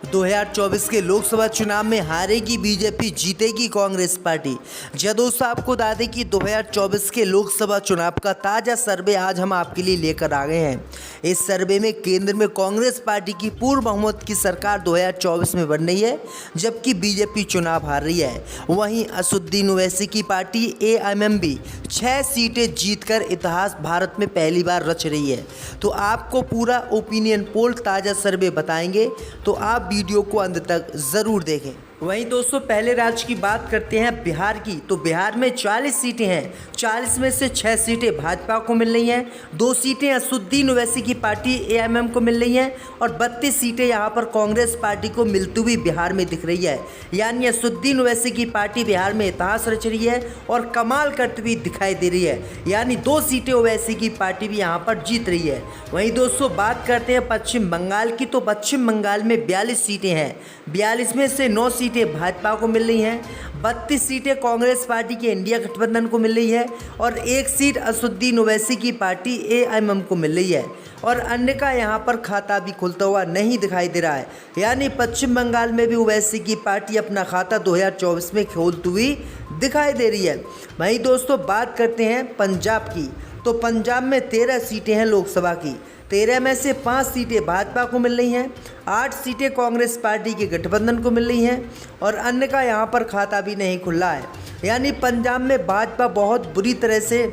2024 के लोकसभा चुनाव में हारेगी बीजेपी, जीतेगी कांग्रेस पार्टी। जी दोस्तों, आपको बता दें कि 2024 के लोकसभा चुनाव का ताज़ा सर्वे आज हम आपके लिए लेकर आ गए हैं। इस सर्वे में केंद्र में कांग्रेस पार्टी की पूर्ण बहुमत की सरकार 2024 में बन रही है, जबकि बीजेपी चुनाव हार रही है। वहीं असदुद्दीन ओवैसी की पार्टी एएमएम 6 सीटें जीतकर इतिहास भारत में पहली बार रच रही है। तो आपको पूरा ओपिनियन पोल ताज़ा सर्वे बताएंगे, तो आप वीडियो को अंत तक ज़रूर देखें। वहीं दोस्तों, पहले राज्य की बात करते हैं बिहार की। तो बिहार में 40 सीटें हैं। 40 में से 6 सीटें भाजपा को मिल रही हैं, 2 सीटें असदुद्दीन ओवैसी की पार्टी एएमएम को मिल रही हैं और 32 सीटें यहां पर कांग्रेस पार्टी को मिलती हुई बिहार में दिख रही है। यानी असदुद्दीन ओवैसी की पार्टी बिहार में इतिहास रच रही है और कमाल करती हुई दिखाई दे रही है। यानी 2 सीटें ओवैसी की पार्टी भी यहाँ पर जीत रही है। वहीं दोस्तों, बात करते हैं पश्चिम बंगाल की। तो पश्चिम बंगाल में 42 सीटें हैं। 42 में से 9 सीटें भाजपा को मिल रही हैं, 32 सीटें कांग्रेस पार्टी के इंडिया गठबंधन को मिल रही है और 1 सीट असदुद्दीन ओवैसी की पार्टी एएमएम को मिल रही है और अन्य का यहाँ पर खाता भी खुलता हुआ नहीं दिखाई दे रहा है। यानी पश्चिम बंगाल में भी ओवैसी की पार्टी अपना खाता 2024 में खोलती हुई दिखाई दे रही है। वहीं दोस्तों, बात करते हैं पंजाब की। तो पंजाब में 13 सीटें हैं लोकसभा की। 13 में से 5 सीटें भाजपा को मिल रही हैं, 8 सीटें कांग्रेस पार्टी के गठबंधन को मिल रही हैं और अन्य का यहाँ पर खाता भी नहीं खुला है। यानी पंजाब में भाजपा बहुत बुरी तरह से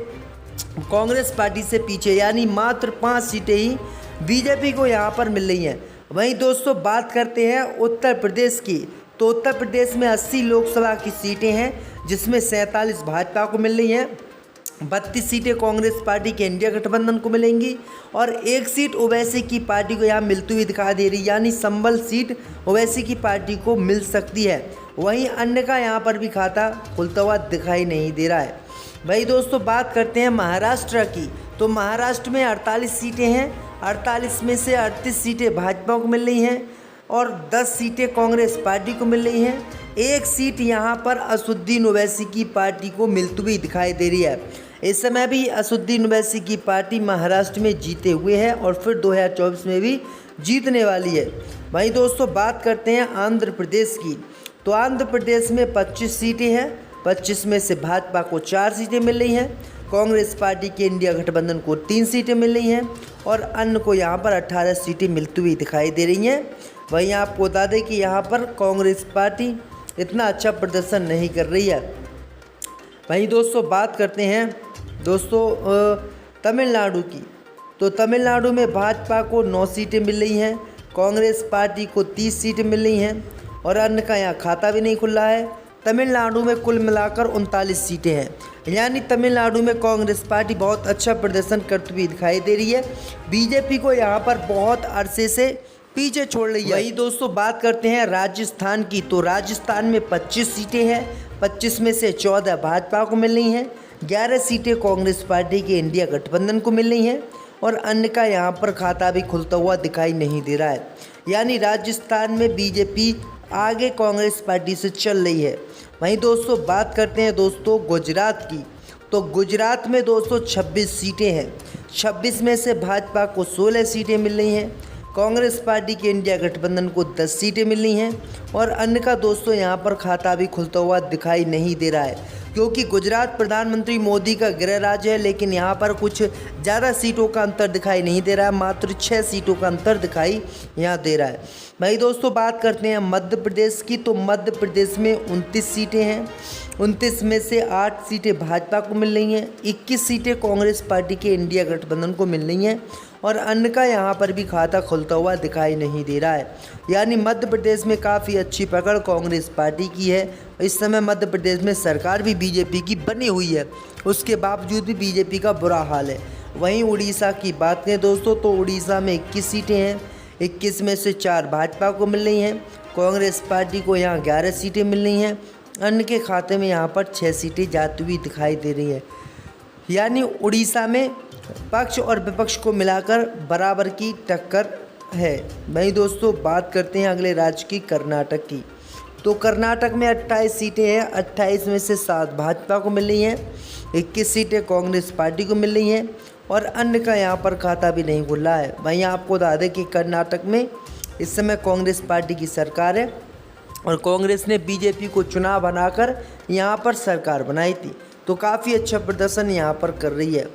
कांग्रेस पार्टी से पीछे, यानी मात्र 5 सीटें ही बीजेपी को यहाँ पर मिल रही हैं। वहीं दोस्तों, बात करते हैं उत्तर प्रदेश की। तो उत्तर प्रदेश में 80 लोकसभा की सीटें हैं, जिसमें 47 भाजपा को मिल रही हैं, 32 सीटें कांग्रेस पार्टी के इंडिया गठबंधन को मिलेंगी और 1 सीट ओवैसी की पार्टी को यहाँ मिलती हुई दिखाई दे रही, यानी संबल सीट ओवैसी की पार्टी को मिल सकती है। वहीं अन्य का यहाँ पर भी खाता खुलता हुआ दिखाई नहीं दे रहा है। वही दोस्तों, बात करते हैं महाराष्ट्र की। तो महाराष्ट्र में 48 सीटें हैं। 48 में से 38 सीटें भाजपा को मिल रही हैं और 10 सीटें कांग्रेस पार्टी को मिल रही हैं। 1 सीट यहाँ पर असदुद्दीन ओवैसी की पार्टी को मिलती हुई दिखाई दे रही है। इस समय भी असदुद्दीन ओवैसी की पार्टी महाराष्ट्र में जीते हुए है और फिर 2024 में भी जीतने वाली है। वहीं दोस्तों, बात करते हैं आंध्र प्रदेश की। तो आंध्र प्रदेश में 25 सीटें हैं। 25 में से भाजपा को 4 सीटें मिल रही हैं, कांग्रेस पार्टी के इंडिया गठबंधन को 3 सीटें मिल रही हैं और अन्य को यहाँ पर 18 सीटें मिलती हुई दिखाई दे रही हैं। वहीं आपको बता दें कि यहाँ पर कांग्रेस पार्टी इतना अच्छा प्रदर्शन नहीं कर रही है। वहीं दोस्तों, बात करते हैं तमिलनाडु की। तो तमिलनाडु में भाजपा को 9 सीटें मिल रही हैं, कांग्रेस पार्टी को 30 सीटें मिल रही हैं और अन्य का यहाँ खाता भी नहीं खुला है। तमिलनाडु में कुल मिलाकर 39 सीटें हैं। यानी तमिलनाडु में कांग्रेस पार्टी बहुत अच्छा प्रदर्शन करती हुई दिखाई दे रही है, बीजेपी को यहाँ पर बहुत अरसे से पीछे छोड़ रही है। वही दोस्तों, बात करते हैं राजस्थान की। तो राजस्थान में 25 सीटें हैं। 25 में से 14 भाजपा को मिल रही हैं, 11 सीटें कांग्रेस पार्टी के इंडिया गठबंधन को मिल रही हैं और अन्य का यहाँ पर खाता भी खुलता हुआ दिखाई नहीं दे रहा है। यानी राजस्थान में बीजेपी आगे कांग्रेस पार्टी से चल रही है। वहीं दोस्तों, बात करते हैं गुजरात की। तो गुजरात में 26 सीटें हैं। 26 में से भाजपा को 16 सीटें मिल रही हैं, कांग्रेस पार्टी के इंडिया गठबंधन को 10 सीटें मिल रही हैं और अन्य का दोस्तों यहाँ पर खाता भी खुलता हुआ दिखाई नहीं दे रहा है, क्योंकि गुजरात प्रधानमंत्री मोदी का गृह राज्य है। लेकिन यहाँ पर कुछ ज़्यादा सीटों का अंतर दिखाई नहीं दे रहा है, मात्र 6 सीटों का अंतर दिखाई यहाँ दे रहा है। भाई दोस्तों, बात करते हैं मध्य प्रदेश की। तो मध्य प्रदेश में 29 सीटें हैं। 29 में से 8 सीटें भाजपा को मिल रही हैं, 21 सीटें कांग्रेस पार्टी के इंडिया गठबंधन को मिल रही हैं और अन्य का यहाँ पर भी खाता खुलता हुआ दिखाई नहीं दे रहा है। यानी मध्य प्रदेश में काफ़ी अच्छी पकड़ कांग्रेस पार्टी की है। इस समय मध्य प्रदेश में सरकार भी बीजेपी की बनी हुई है, उसके बावजूद भी बीजेपी का बुरा हाल है। वहीं उड़ीसा की बात करें दोस्तों, तो उड़ीसा में 21 सीटें हैं। 21 में से 4 भाजपा को मिल रही हैं, कांग्रेस पार्टी को यहाँ 11 सीटें मिल रही हैं, अन्य के खाते में यहाँ पर 6 सीटें जाती हुई दिखाई दे रही है। यानी उड़ीसा में पक्ष और विपक्ष को मिलाकर बराबर की टक्कर है। वहीं दोस्तों, बात करते हैं अगले राज्य की, कर्नाटक की। तो कर्नाटक में 28 सीटें हैं। 28 में से 7 भाजपा को मिल रही हैं, 21 सीटें कांग्रेस पार्टी को मिल रही हैं और अन्य का यहाँ पर खाता भी नहीं खुला है। वहीं आपको बता दें कि कर्नाटक में इस समय कांग्रेस पार्टी की सरकार है और कांग्रेस ने बीजेपी को चुनाव बनाकर यहाँ पर सरकार बनाई थी, तो काफ़ी अच्छा प्रदर्शन यहाँ पर कर रही है।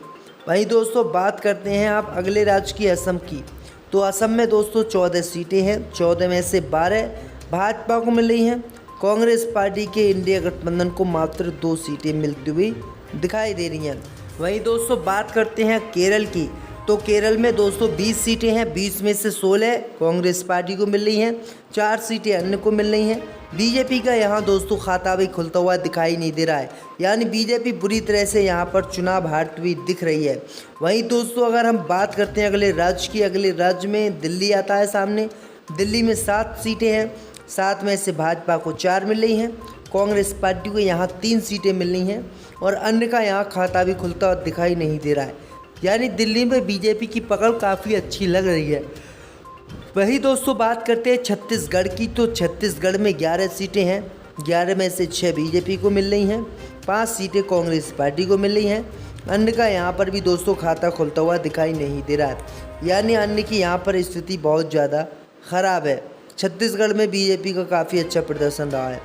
वहीं दोस्तों बात करते हैं आप अगले राज्य की असम की। तो असम में दोस्तों 14 सीटें हैं, 14 में से 12 भाजपा को मिल रही हैं। कांग्रेस पार्टी के इंडिया गठबंधन को मात्र 2 सीटें मिलती हुई दिखाई दे रही हैं। वहीं दोस्तों बात करते हैं केरल की। तो केरल में दोस्तों 20 सीटें हैं, 20 में से 16 कांग्रेस पार्टी को मिल रही हैं, 4 सीटें अन्य को मिल रही हैं। बीजेपी का यहाँ दोस्तों खाता भी खुलता हुआ दिखाई नहीं दे रहा है, यानी बीजेपी बुरी तरह से यहाँ पर चुनाव हारती हुई दिख रही है। वहीं दोस्तों अगर हम बात करते हैं अगले राज्य की, अगले राज्य में दिल्ली आता है सामने। दिल्ली में 7 सीटें हैं, 7 में से भाजपा को 4 मिल रही हैं, कांग्रेस पार्टी को यहाँ 3 सीटें मिल रही हैं और अन्य का यहाँ खाता भी खुलता हुआ दिखाई नहीं दे रहा है, यानी दिल्ली में बीजेपी की पकड़ काफ़ी अच्छी लग रही है। वही दोस्तों बात करते हैं छत्तीसगढ़ की। तो छत्तीसगढ़ में 11 सीटें हैं, 11 में से 6 बीजेपी को मिल रही हैं, 5 सीटें कांग्रेस पार्टी को मिल रही हैं। अन्य का यहाँ पर भी दोस्तों खाता खुलता हुआ दिखाई नहीं दे रहा है, यानी अन्य की यहाँ पर स्थिति बहुत ज़्यादा ख़राब है। छत्तीसगढ़ में बीजेपी का काफ़ी अच्छा प्रदर्शन रहा है।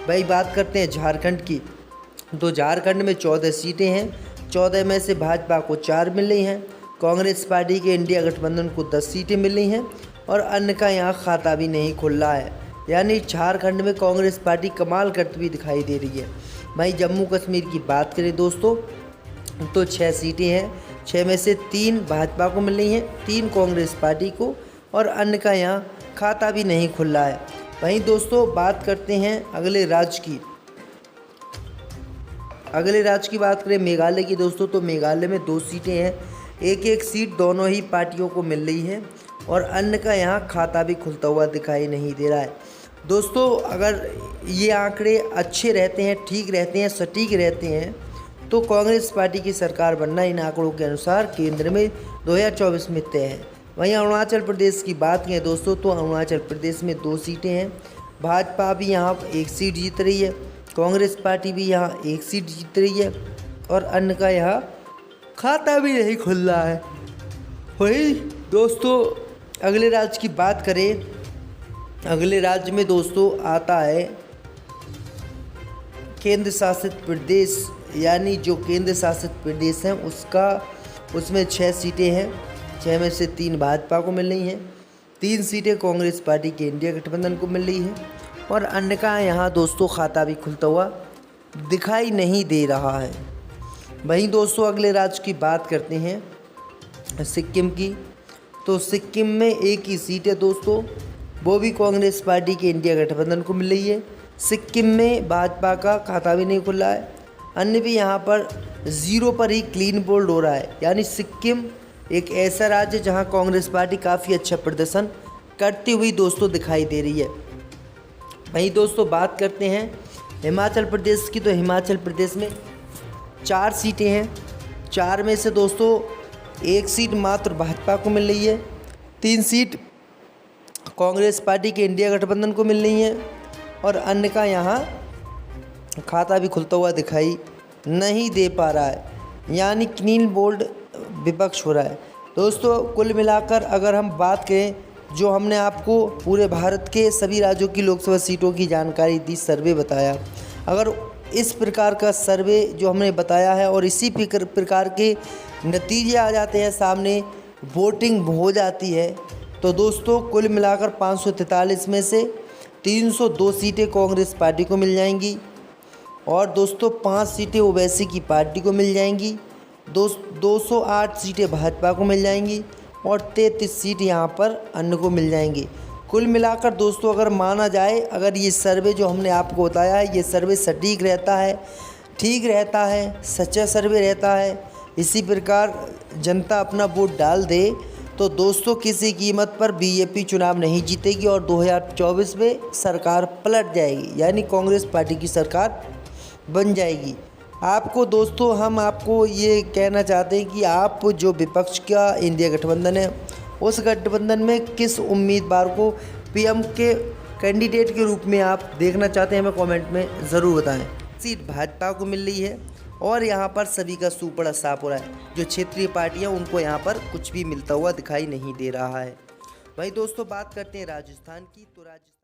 वही बात करते हैं झारखंड की। तो झारखंड में 14 सीटें हैं, 14 में से भाजपा को 4 मिल रही हैं, कांग्रेस पार्टी के इंडिया गठबंधन को 10 सीटें मिल रही हैं और अन्य का यहाँ खाता भी नहीं खुल रहा है, यानी झारखंड में कांग्रेस पार्टी कमाल करती हुई दिखाई दे रही है। वहीं जम्मू कश्मीर की बात करें दोस्तों तो 6 सीटें हैं, 6 में से 3 भाजपा को मिल रही हैं, 3 कांग्रेस पार्टी को और अन्य का यहाँ खाता भी नहीं खुल रहा है। वहीं दोस्तों बात करते हैं अगले राज्य की। अगले राज्य की बात करें मेघालय की दोस्तों, तो मेघालय में 2 सीटें हैं, एक सीट दोनों ही पार्टियों को मिल रही है और अन्य का यहाँ खाता भी खुलता हुआ दिखाई नहीं दे रहा है। दोस्तों अगर ये आंकड़े अच्छे रहते हैं, ठीक रहते हैं, सटीक रहते हैं तो कांग्रेस पार्टी की सरकार बनना इन आंकड़ों के अनुसार केंद्र में 2024 में तय है। वहीं अरुणाचल प्रदेश की बात करें दोस्तों तो अरुणाचल प्रदेश में 2 सीटें हैं, भाजपा भी यहाँ 1 सीट जीत रही है, कांग्रेस पार्टी भी यहाँ 1 सीट जीत रही है और अन्य का यहाँ खाता भी नहीं खुल रहा है। वही दोस्तों अगले राज्य की बात करें, अगले राज्य में दोस्तों आता है केंद्र शासित प्रदेश, यानी जो केंद्र शासित प्रदेश हैं उसमें 6 सीटें हैं, 6 में से 3 भाजपा को मिल रही हैं, 3 सीटें कांग्रेस पार्टी के इंडिया गठबंधन को मिल रही हैं और अन्य का यहाँ दोस्तों खाता भी खुलता हुआ दिखाई नहीं दे रहा है। वहीं दोस्तों अगले राज्य की बात करते हैं सिक्किम की। तो सिक्किम में 1 ही सीट है दोस्तों, वो भी कांग्रेस पार्टी के इंडिया गठबंधन को मिल रही है। सिक्किम में भाजपा का खाता भी नहीं खुला है, अन्य भी यहाँ पर 0 पर ही क्लीन बोल्ड हो रहा है, यानी सिक्किम एक ऐसा राज्य जहाँ कांग्रेस पार्टी काफ़ी अच्छा प्रदर्शन करती हुई दोस्तों दिखाई दे रही है। वहीं दोस्तों बात करते हैं हिमाचल प्रदेश की। तो हिमाचल प्रदेश में 4 सीटें हैं, 4 में से दोस्तों 1 सीट मात्र भाजपा को मिल रही है, 3 सीट कांग्रेस पार्टी के इंडिया गठबंधन को मिल रही हैं और अन्य का यहाँ खाता भी खुलता हुआ दिखाई नहीं दे पा रहा है, यानी क्लीन बोल्ड विपक्ष हो रहा है। दोस्तों कुल मिलाकर अगर हम बात करें, जो हमने आपको पूरे भारत के सभी राज्यों की लोकसभा सीटों की जानकारी दी, सर्वे बताया, अगर इस प्रकार का सर्वे जो हमने बताया है और इसी प्रकार के नतीजे आ जाते हैं सामने, वोटिंग हो जाती है, तो दोस्तों कुल मिलाकर 543 में से 302 सीटें कांग्रेस पार्टी को मिल जाएंगी और दोस्तों 5 सीटें ओवैसी की पार्टी को मिल जाएंगी, 208 सीटें भाजपा को मिल जाएंगी और 33 सीट यहाँ पर अन्य को मिल जाएंगी। कुल मिलाकर दोस्तों अगर माना जाए, अगर ये सर्वे जो हमने आपको बताया है, ये सर्वे सटीक रहता है, ठीक रहता है, सच्चा सर्वे रहता है, इसी प्रकार जनता अपना वोट डाल दे, तो दोस्तों किसी कीमत पर बीजेपी चुनाव नहीं जीतेगी और 2024 में सरकार पलट जाएगी, यानी कांग्रेस पार्टी की सरकार बन जाएगी। आपको दोस्तों हम आपको ये कहना चाहते हैं कि आप जो विपक्ष का इंडिया गठबंधन है, उस गठबंधन में किस उम्मीदवार को पीएम के कैंडिडेट के रूप में आप देखना चाहते हैं, हमें कमेंट में ज़रूर बताएं। सीट भाजपा को मिल रही है और यहाँ पर सभी का सुपड़ा साफ हो रहा है, जो क्षेत्रीय पार्टियाँ उनको यहाँ पर कुछ भी मिलता हुआ दिखाई नहीं दे रहा है। वही दोस्तों बात करते हैं राजस्थान की, तो राजस्थान